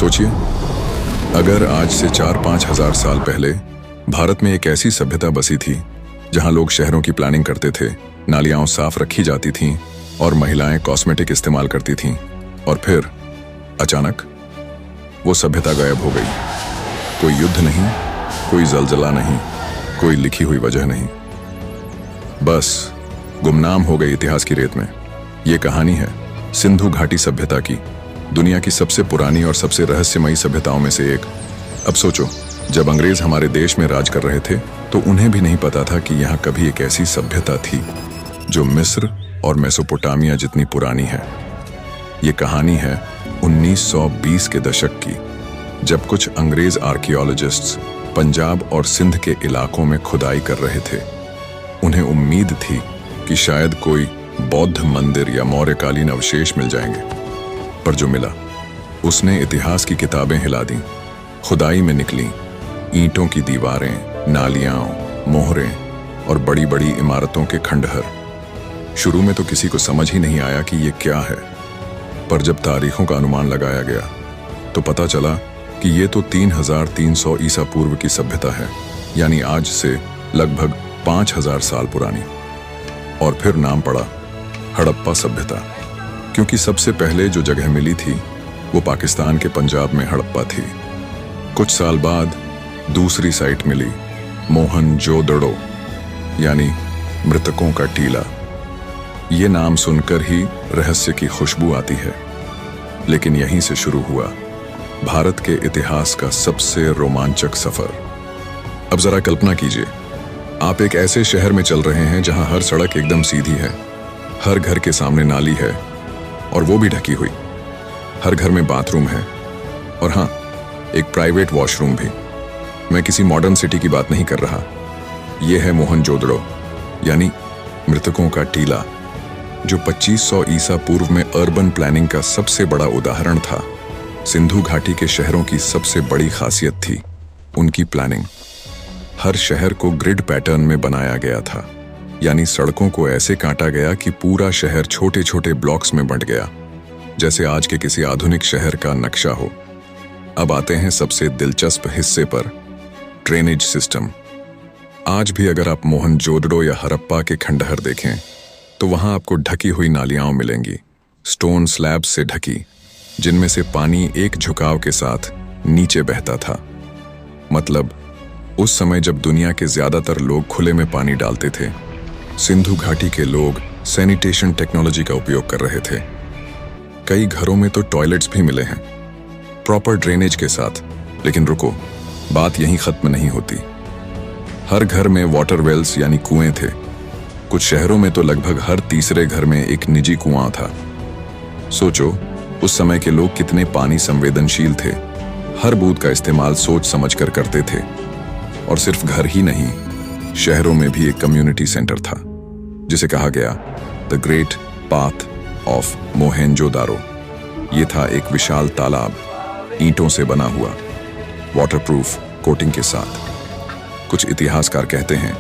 सोचिए, अगर आज से 4-5 हजार साल पहले भारत में एक ऐसी सभ्यता बसी थी जहां लोग शहरों की प्लानिंग करते थे, नालियां साफ रखी जाती थीं और महिलाएं कॉस्मेटिक इस्तेमाल करती थीं, और फिर अचानक वो सभ्यता गायब हो गई। कोई युद्ध नहीं, कोई जलजला नहीं, कोई लिखी हुई वजह नहीं, बस गुमनाम हो गई इतिहास की रेत में। ये कहानी है सिंधु घाटी सभ्यता की, दुनिया की सबसे पुरानी और सबसे रहस्यमयी सभ्यताओं में से एक। अब सोचो, जब अंग्रेज हमारे देश में राज कर रहे थे तो उन्हें भी नहीं पता था कि यहाँ कभी एक ऐसी सभ्यता थी जो मिस्र और मेसोपोटामिया जितनी पुरानी है। ये कहानी है 1920 के दशक की, जब कुछ अंग्रेज आर्कियोलॉजिस्ट्स पंजाब और सिंध के इलाकों में खुदाई कर रहे थे। उन्हें उम्मीद थी कि शायद कोई बौद्ध मंदिर या मौर्यकालीन अवशेष मिल जाएंगे, पर जो मिला उसने इतिहास की किताबें हिला दी। खुदाई में निकली ईंटों की दीवारें, नालियां, मोहरें और बड़ी बड़ी इमारतों के खंडहर। शुरू में तो किसी को समझ ही नहीं आया कि ये क्या है, पर जब तारीखों का अनुमान लगाया गया तो पता चला कि ये तो 3300 ईसा पूर्व की सभ्यता है, यानी आज से लगभग 5000 साल पुरानी। और फिर नाम पड़ा हड़प्पा सभ्यता, क्योंकि सबसे पहले जो जगह मिली थी वो पाकिस्तान के पंजाब में हड़प्पा थी। कुछ साल बाद दूसरी साइट मिली, मोहनजोदड़ो, यानी मृतकों का टीला। ये नाम सुनकर ही रहस्य की खुशबू आती है, लेकिन यहीं से शुरू हुआ भारत के इतिहास का सबसे रोमांचक सफर। अब जरा कल्पना कीजिए, आप एक ऐसे शहर में चल रहे हैं जहां हर सड़क एकदम सीधी है, हर घर के सामने नाली है और वो भी ढकी हुई, हर घर में बाथरूम है और हाँ, एक प्राइवेट वॉशरूम भी। मैं किसी मॉडर्न सिटी की बात नहीं कर रहा, ये है मोहनजोदड़ो, यानी मृतकों का टीला, जो 2500 ईसा पूर्व में अर्बन प्लानिंग का सबसे बड़ा उदाहरण था। सिंधु घाटी के शहरों की सबसे बड़ी खासियत थी उनकी प्लानिंग। हर शहर को ग्रिड पैटर्न में बनाया गया था, यानी सड़कों को ऐसे काटा गया कि पूरा शहर छोटे छोटे ब्लॉक्स में बंट गया, जैसे आज के किसी आधुनिक शहर का नक्शा हो। अब आते हैं सबसे दिलचस्प हिस्से पर, ड्रेनेज सिस्टम। आज भी अगर आप मोहनजोदड़ो या हड़प्पा के खंडहर देखें तो वहां आपको ढकी हुई नालियां मिलेंगी, स्टोन स्लैब्स से ढकी, जिनमें से पानी एक झुकाव के साथ नीचे बहता था। मतलब उस समय जब दुनिया के ज्यादातर लोग खुले में पानी डालते थे, सिंधु घाटी के लोग सैनिटेशन टेक्नोलॉजी का उपयोग कर रहे थे। कई घरों में तो टॉयलेट्स भी मिले हैं प्रॉपर ड्रेनेज के साथ। लेकिन रुको, बात यहीं खत्म नहीं होती। हर घर में वाटर वेल्स यानी कुएं थे। कुछ शहरों में तो लगभग हर तीसरे घर में एक निजी कुआं था। सोचो, उस समय के लोग कितने पानी संवेदनशील थे। हर बूंद का इस्तेमाल सोच समझ कर करते थे। और सिर्फ घर ही नहीं, शहरों में भी एक कम्युनिटी सेंटर था, जिसे कहा गया the great path of Mohenjo-daro. ये था एक विशाल तालाब, ईंटों से बना हुआ, वाटरप्रूफ कोटिंग के साथ। कुछ इतिहासकार कहते हैं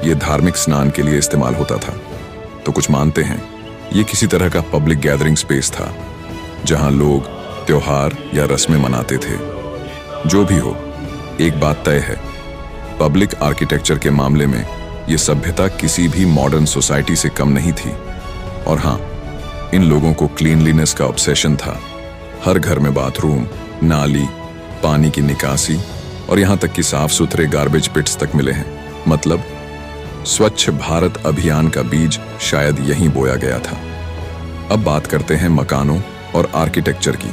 ये धार्मिक स्नान के लिए इस्तेमाल होता था, तो कुछ मानते हैं ये किसी तरह का पब्लिक गैदरिंग स्पेस था, जहां लोग त्योहार या रस्में मनाते थे। जो भी हो, एक बात तय है, पब्लिक आर्किटेक्चर के मामले में ये सभ्यता किसी भी मॉडर्न सोसाइटी से कम नहीं थी। और हाँ, इन लोगों को क्लीनलीनेस का ऑब्सेशन था। हर घर में बाथरूम, नाली, पानी की निकासी और यहाँ तक कि साफ सुथरे गार्बेज पिट्स तक मिले हैं। मतलब स्वच्छ भारत अभियान का बीज शायद यहीं बोया गया था। अब बात करते हैं मकानों और आर्किटेक्चर की।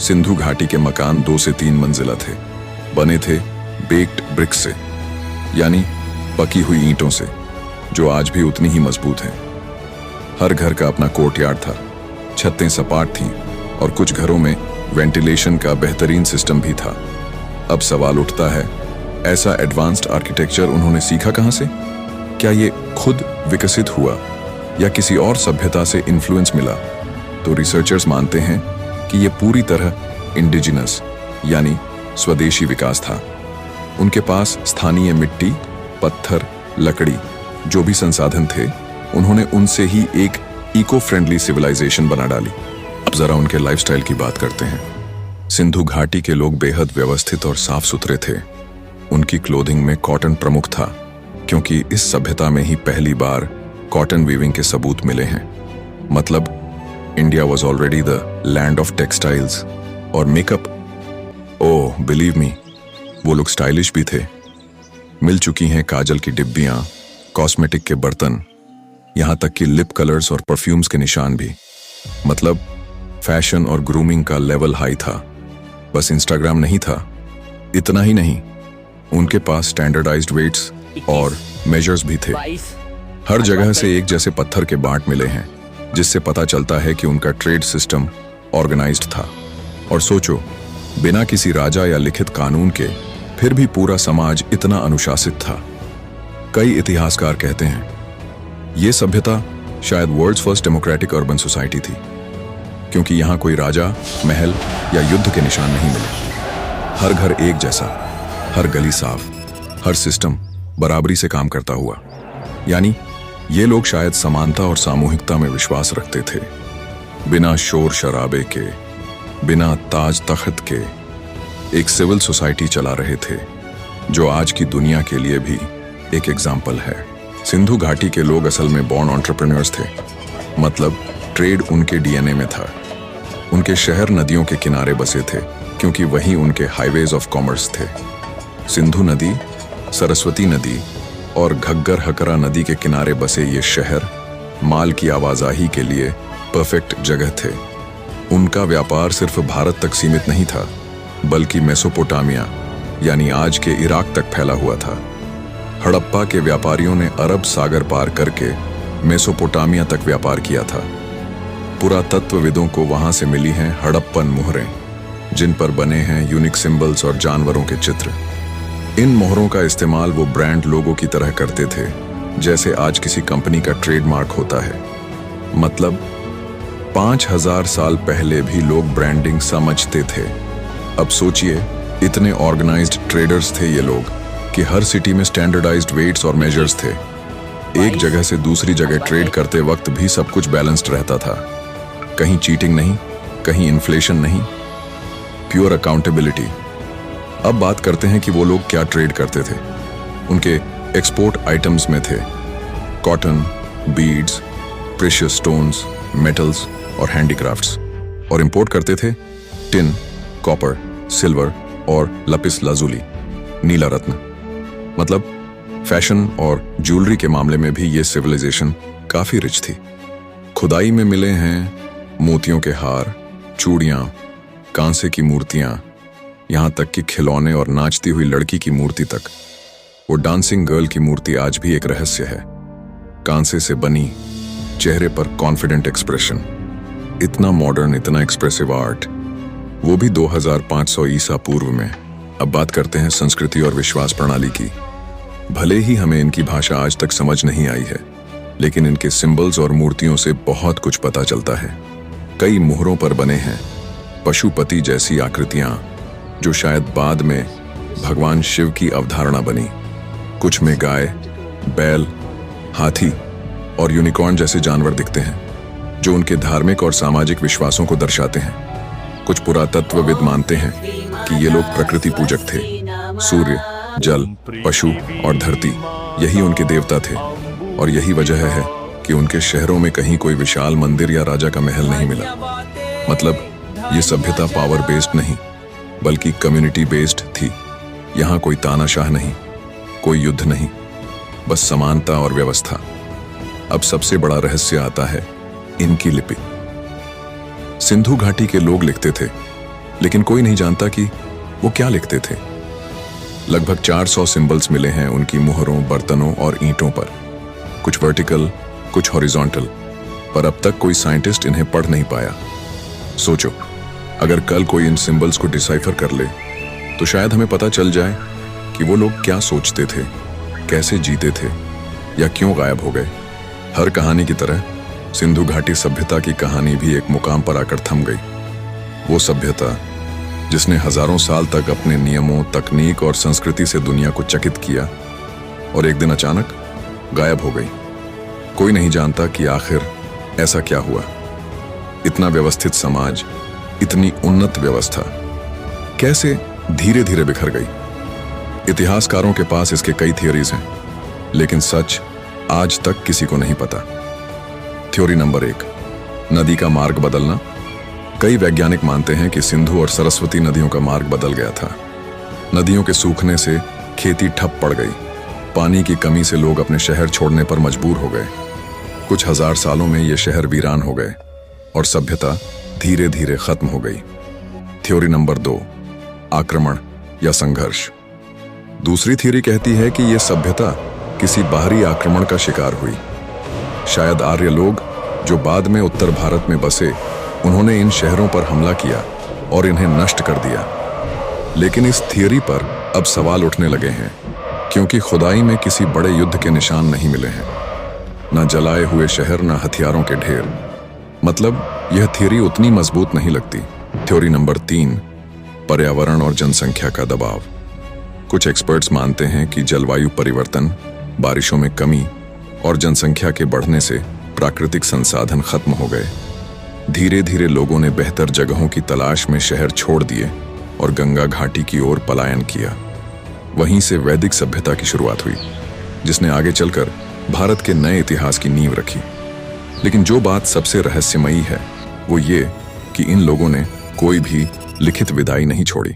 सिंधु घाटी के मकान 2 से 3 मंजिला थे, बने थे बेक्ड ब्रिक्स से, यानी पकी हुई ईंटों से, जो आज भी उतनी ही मजबूत हैं। हर घर का अपना कोर्टयार्ड था, छतें सपाट थीं और कुछ घरों में वेंटिलेशन का बेहतरीन सिस्टम भी था। अब सवाल उठता है, ऐसा एडवांस्ड आर्किटेक्चर उन्होंने सीखा कहां से? क्या ये खुद विकसित हुआ या किसी और सभ्यता से इन्फ्लुएंस मिला? तो रिसर्चर्स मानते हैं कि ये पूरी तरह इंडिजिनस यानी स्वदेशी विकास था। उनके पास स्थानीय मिट्टी, पत्थर, लकड़ी, जो भी संसाधन थे, उन्होंने उनसे ही एक इको फ्रेंडली सिविलाइजेशन बना डाली। अब जरा उनके लाइफस्टाइल की बात करते हैं। सिंधु घाटी के लोग बेहद व्यवस्थित और साफ सुथरे थे। उनकी क्लोथिंग में कॉटन प्रमुख था, क्योंकि इस सभ्यता में ही पहली बार कॉटन वीविंग के सबूत मिले हैं। मतलब India was already the land of textiles. और मेकअप, ओह बिलीव मी, वो लोग स्टाइलिश भी थे। मिल चुकी हैं काजल की डिब्बियां, कॉस्मेटिक के बर्तन, यहां तक कि लिप कलर्स और परफ्यूम्स के निशान भी। मतलब फैशन और ग्रूमिंग का लेवल हाई था। बस इंस्टाग्राम नहीं था। इतना ही नहीं, उनके पास स्टैंडर्डाइज्ड वेट्स और मेजर्स भी थे। हर जगह से एक जैसे पत्थर के बाट मिले हैं, जिससे पता चलता है कि उनका ट्रेड सिस्टम ऑर्गेनाइज्ड था। और सोचो, बिना किसी राजा या लिखित कानून के फिर भी पूरा समाज इतना अनुशासित था। कई इतिहासकार कहते हैं यह सभ्यता शायद world's first democratic urban society थी, क्योंकि यहां कोई राजा, महल या युद्ध के निशान नहीं मिले। हर घर एक जैसा, हर गली साफ, हर सिस्टम बराबरी से काम करता हुआ। यानी ये लोग शायद समानता और सामूहिकता में विश्वास रखते थे। बिना शोर शराबे के, बिना ताज तख्त के एक सिविल सोसाइटी चला रहे थे, जो आज की दुनिया के लिए भी एक एग्जाम्पल है। सिंधु घाटी के लोग असल में बॉर्न एंटरप्रेन्योर्स थे। मतलब ट्रेड उनके डीएनए में था। उनके शहर नदियों के किनारे बसे थे, क्योंकि वहीं उनके हाईवेज ऑफ कॉमर्स थे। सिंधु नदी, सरस्वती नदी और घग्गर हकरा नदी के किनारे बसे ये शहर माल की आवाजाही के लिए परफेक्ट जगह थे। उनका व्यापार सिर्फ भारत तक सीमित नहीं था, बल्कि मेसोपोटामिया यानी आज के इराक तक फैला हुआ था। हड़प्पा के व्यापारियों ने अरब सागर पार करके मेसोपोटामिया तक व्यापार किया था। पुरातत्वविदों को वहां से मिली हैं हड़प्पन मोहरें, जिन पर बने हैं यूनिक सिंबल्स और जानवरों के चित्र। इन मोहरों का इस्तेमाल वो ब्रांड लोगों की तरह करते थे, जैसे आज किसी कंपनी का ट्रेडमार्क होता है। मतलब 5000 साल पहले भी लोग ब्रांडिंग समझते थे। अब सोचिए, इतने ऑर्गेनाइज्ड ट्रेडर्स थे ये लोग कि हर सिटी में स्टैंडर्डाइज्ड वेट्स और मेजर्स थे। एक जगह से दूसरी जगह ट्रेड करते वक्त भी सब कुछ बैलेंस्ड रहता था। कहीं चीटिंग नहीं, कहीं इन्फ्लेशन नहीं, प्योर अकाउंटेबिलिटी। अब बात करते हैं कि वो लोग क्या ट्रेड करते थे। उनके एक्सपोर्ट आइटम्स में थे cotton, beads, precious stones, metals और हैंडीक्राफ्ट्स। और इंपोर्ट करते थे टिन, कॉपर, सिल्वर और लपिस लाजुली, नीला रत्न। मतलब फैशन और ज्वेलरी के मामले में भी ये सिविलाइजेशन काफी रिच थी। खुदाई में मिले हैं मोतियों के हार, चूड़ियां, कांसे की मूर्तियां, यहां तक कि खिलौने और नाचती हुई लड़की की मूर्ति तक। वो डांसिंग गर्ल की मूर्ति आज भी एक रहस्य है। कांसे से बनी, चेहरे पर कॉन्फिडेंट एक्सप्रेशन, इतना मॉडर्न, इतना एक्सप्रेसिव आर्ट, वो भी 2500 ईसा पूर्व में। अब बात करते हैं संस्कृति और विश्वास प्रणाली की। भले ही हमें इनकी भाषा आज तक समझ नहीं आई है, लेकिन इनके सिंबल्स और मूर्तियों से बहुत कुछ पता चलता है। कई मुहरों पर बने हैं पशुपति जैसी आकृतियां, जो शायद बाद में भगवान शिव की अवधारणा बनी। कुछ में गाय, बैल, हाथी और यूनिकॉर्न जैसे जानवर दिखते हैं, जो उनके धार्मिक और सामाजिक विश्वासों को दर्शाते हैं। कुछ पुरातत्वविद मानते हैं कि ये लोग प्रकृति पूजक थे। सूर्य, जल, पशु और धरती, यही उनके देवता थे। और यही वजह है कि उनके शहरों में कहीं कोई विशाल मंदिर या राजा का महल नहीं मिला। मतलब ये सभ्यता पावर बेस्ड नहीं, बल्कि कम्युनिटी बेस्ड थी। यहाँ कोई तानाशाह नहीं, कोई युद्ध नहीं, बस समानता और व्यवस्था। अब सबसे बड़ा रहस्य आता है इनकी लिपि। सिंधु घाटी के लोग लिखते थे, लेकिन कोई नहीं जानता कि वो क्या लिखते थे। लगभग 400 सिंबल्स मिले हैं उनकी मुहरों, बर्तनों और ईंटों पर। कुछ वर्टिकल, कुछ हॉरिजॉन्टल, पर अब तक कोई साइंटिस्ट इन्हें पढ़ नहीं पाया। सोचो, अगर कल कोई इन सिंबल्स को डिसाइफर कर ले, तो शायद हमें पता चल जाए कि वो लोग क्या सोचते थे, कैसे जीते थे, या क्यों गायब हो गए। हर कहानी की तरह सिंधु घाटी सभ्यता की कहानी भी एक मुकाम पर आकर थम गई। वो सभ्यता जिसने हजारों साल तक अपने नियमों, तकनीक और संस्कृति से दुनिया को चकित किया, और एक दिन अचानक गायब हो गई। कोई नहीं जानता कि आखिर ऐसा क्या हुआ। इतना व्यवस्थित समाज, इतनी उन्नत व्यवस्था, कैसे धीरे धीरे बिखर गई। इतिहासकारों के पास इसके कई थियोरीज हैं, लेकिन सच आज तक किसी को नहीं पता। थ्योरी नंबर 1, नदी का मार्ग बदलना। कई वैज्ञानिक मानते हैं कि सिंधु और सरस्वती नदियों का मार्ग बदल गया था। नदियों के सूखने से खेती ठप पड़ गई। पानी की कमी से लोग अपने शहर छोड़ने पर मजबूर हो गए। कुछ हजार सालों में ये शहर वीरान हो गए और सभ्यता धीरे धीरे खत्म हो गई। थ्योरी नंबर 2, आक्रमण या संघर्ष। दूसरी थ्योरी कहती है कि यह सभ्यता किसी बाहरी आक्रमण का शिकार हुई। शायद आर्य लोग, जो बाद में उत्तर भारत में बसे, उन्होंने इन शहरों पर हमला किया और इन्हें नष्ट कर दिया। लेकिन इस थियोरी पर अब सवाल उठने लगे हैं, क्योंकि खुदाई में किसी बड़े युद्ध के निशान नहीं मिले हैं। न जलाए हुए शहर, न हथियारों के ढेर। मतलब यह थियोरी उतनी मजबूत नहीं लगती। थ्योरी नंबर 3, पर्यावरण और जनसंख्या का दबाव। कुछ एक्सपर्ट्स मानते हैं कि जलवायु परिवर्तन, बारिशों में कमी और जनसंख्या के बढ़ने से प्राकृतिक संसाधन खत्म हो गए। धीरे धीरे लोगों ने बेहतर जगहों की तलाश में शहर छोड़ दिए और गंगा घाटी की ओर पलायन किया। वहीं से वैदिक सभ्यता की शुरुआत हुई, जिसने आगे चलकर भारत के नए इतिहास की नींव रखी। लेकिन जो बात सबसे रहस्यमयी है वो ये कि इन लोगों ने कोई भी लिखित विदाई नहीं छोड़ी।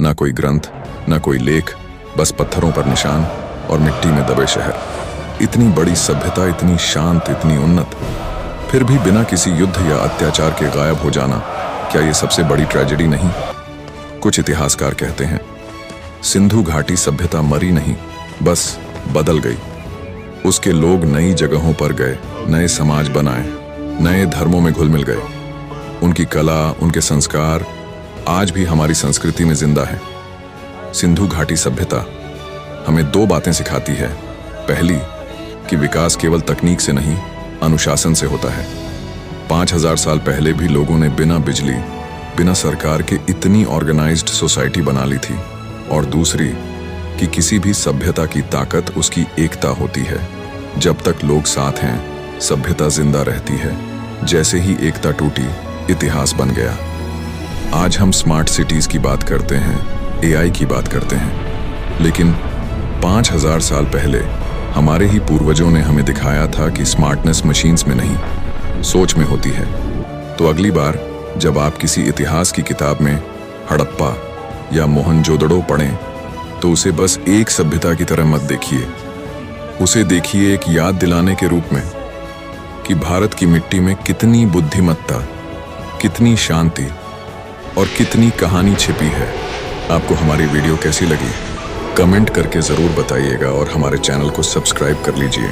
ना कोई ग्रंथ, ना कोई लेख, बस पत्थरों पर निशान और मिट्टी में दबे शहर। इतनी बड़ी सभ्यता, इतनी शांत, इतनी उन्नत, फिर भी बिना किसी युद्ध या अत्याचार के गायब हो जाना, क्या ये सबसे बड़ी ट्रेजेडी नहीं? कुछ इतिहासकार कहते हैं सिंधु घाटी सभ्यता मरी नहीं, बस बदल गई। उसके लोग नई जगहों पर गए, नए समाज बनाए, नए धर्मों में घुल मिल गए। उनकी कला, उनके संस्कार आज भी हमारी संस्कृति में जिंदा है। सिंधु घाटी सभ्यता हमें 2 बातें सिखाती है। पहली, कि विकास केवल तकनीक से नहीं, अनुशासन से होता है। 5000 साल पहले भी लोगों ने बिना बिजली, बिना सरकार के इतनी ऑर्गेनाइज्ड सोसाइटी बना ली थी। और दूसरी, कि किसी भी सभ्यता की ताकत उसकी एकता होती है। जब तक लोग साथ हैं, सभ्यता जिंदा रहती है। जैसे ही एकता टूटी, इतिहास बन गया। आज हम स्मार्ट सिटीज की बात करते हैं, AI की बात करते हैं, लेकिन 5000 साल पहले हमारे ही पूर्वजों ने हमें दिखाया था कि स्मार्टनेस मशीन्स में नहीं, सोच में होती है। तो अगली बार जब आप किसी इतिहास की किताब में हड़प्पा या मोहनजोदड़ो पढ़ें, तो उसे बस एक सभ्यता की तरह मत देखिए। उसे देखिए एक याद दिलाने के रूप में कि भारत की मिट्टी में कितनी बुद्धिमत्ता, कितनी शांति और कितनी कहानी छिपी है। आपको हमारी वीडियो कैसी लगी? कमेंट करके ज़रूर बताइएगा और हमारे चैनल को सब्सक्राइब कर लीजिए।